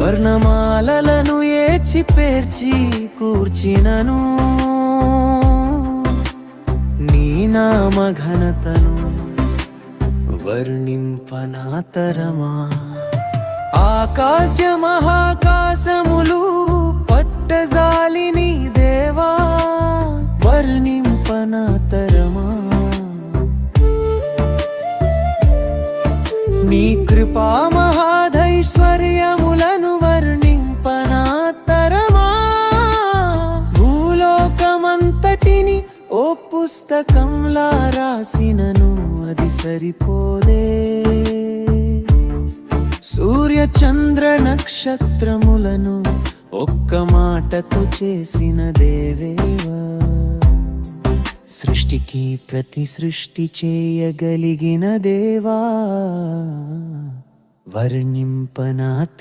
వర్ణమాలలను ఏర్చి పేర్చి కూర్చినను నీ నామ ఘనతను వర్ణింపనాతరమా. ఆకాశ మహాకాశములు పట్టజాలిని దేవా వర్ణింపనాతరమా. నీ కృపా మహాధైశ్వర్యములను వర్ణింపనాతరమా. భూలోకమంతటిని ఓ పుస్తకంలా రాసినను అది సరిపోదే. సూర్య చంద్ర నక్షత్రములను ఒక్క మాటకు చేసిన దేవేవా. సృష్టికి ప్రతి సృష్టి చేయగలిగిన దేవా వర్ణింపనాత